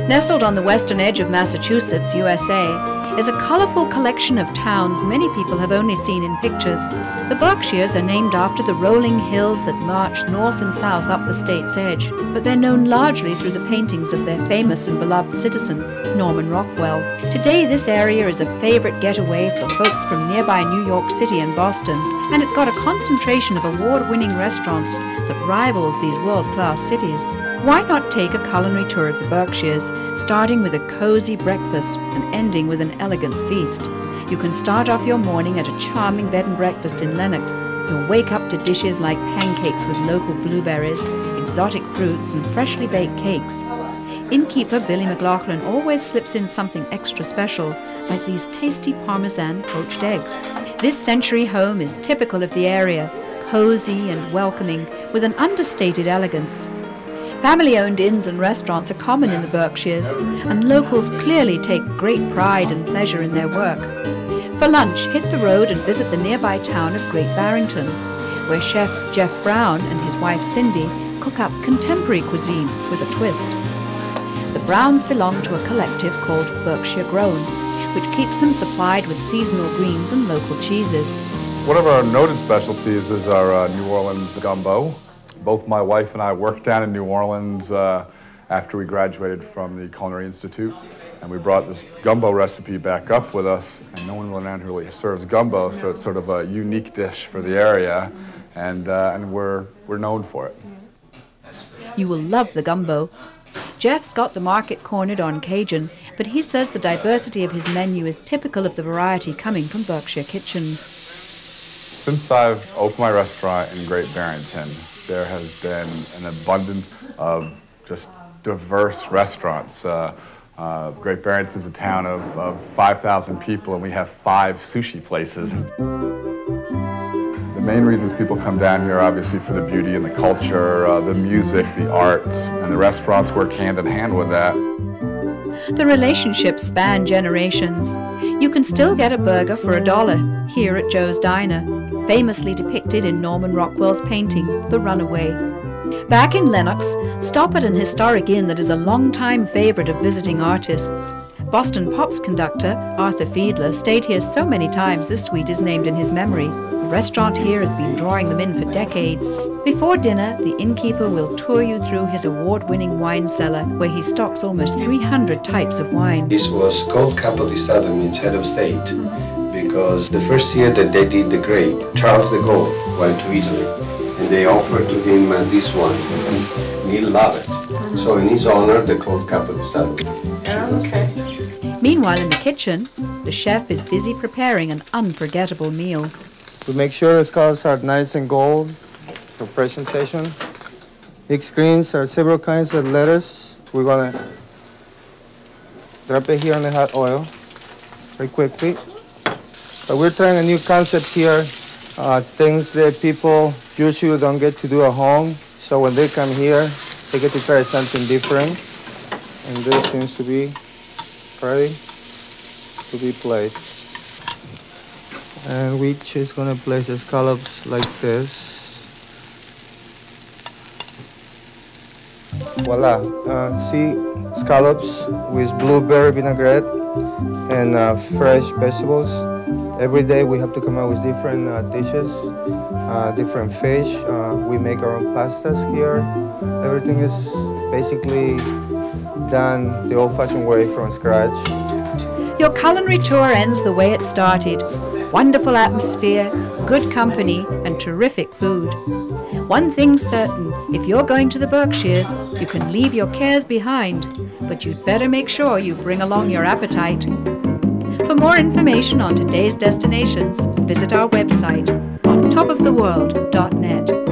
Nestled on the western edge of Massachusetts, USA, is a colorful collection of towns many people have only seen in pictures. The Berkshires are named after the rolling hills that march north and south up the state's edge, but they're known largely through the paintings of their famous and beloved citizen, Norman Rockwell. Today, this area is a favorite getaway for folks from nearby New York City and Boston, and it's got a concentration of award-winning restaurants that rivals these world-class cities. Why not take a culinary tour of the Berkshires, starting with a cozy breakfast and ending with an elegant feast? You can start off your morning at a charming bed and breakfast in Lenox. You'll wake up to dishes like pancakes with local blueberries, exotic fruits, and freshly baked cakes. Innkeeper Billy McLaughlin always slips in something extra special, like these tasty Parmesan poached eggs. This century home is typical of the area, cozy and welcoming, with an understated elegance. Family-owned inns and restaurants are common in the Berkshires, and locals clearly take great pride and pleasure in their work. For lunch, hit the road and visit the nearby town of Great Barrington, where Chef Jeff Brown and his wife Cindy cook up contemporary cuisine with a twist. The Browns belong to a collective called Berkshire Grown, which keeps them supplied with seasonal greens and local cheeses. One of our noted specialties is our New Orleans gumbo. Both my wife and I worked down in New Orleans after we graduated from the Culinary Institute, and we brought this gumbo recipe back up with us, and no one around here really serves gumbo, so it's sort of a unique dish for the area, and we're known for it. You will love the gumbo. Jeff's got the market cornered on Cajun, but he says the diversity of his menu is typical of the variety coming from Berkshire kitchens. Since I've opened my restaurant in Great Barrington, there has been an abundance of just diverse restaurants. Great Barrington is a town of 5,000 people, and we have 5 sushi places. The main reasons people come down here are obviously for the beauty and the culture, the music, the arts, and the restaurants work hand in hand with that. The relationships span generations. You can still get a burger for $1 here at Joe's Diner, famously depicted in Norman Rockwell's painting, The Runaway. Back in Lenox, stop at an historic inn that is a long-time favorite of visiting artists. Boston Pop's conductor, Arthur Fiedler, stayed here so many times this suite is named in his memory. The restaurant here has been drawing them in for decades. Before dinner, the innkeeper will tour you through his award-winning wine cellar, where he stocks almost 300 types of wine. This was called Capo di Stato, means head of state, because the first year that they did the grape, Charles de Gaulle went to Italy, and they offered to him this wine, and he loved it. So in his honor, they called Capo di Stato. Okay. Meanwhile, in the kitchen, the chef is busy preparing an unforgettable meal. We make sure the scallops are nice and gold for presentation. Mixed greens are several kinds of lettuce. We're gonna drop it here in the hot oil very quickly. But we're trying a new concept here, things that people usually don't get to do at home. So when they come here, they get to try something different. And this seems to be ready to be placed. And we're just gonna place the scallops like this. Voila, see scallops with blueberry vinaigrette and fresh vegetables. Every day we have to come out with different dishes, different fish. We make our own pastas here. Everything is basically done the old-fashioned way from scratch. Your culinary tour ends the way it started. Wonderful atmosphere, good company, and terrific food. One thing's certain, if you're going to the Berkshires, you can leave your cares behind, but you'd better make sure you bring along your appetite. For more information on today's destinations, visit our website on topoftheworld.net.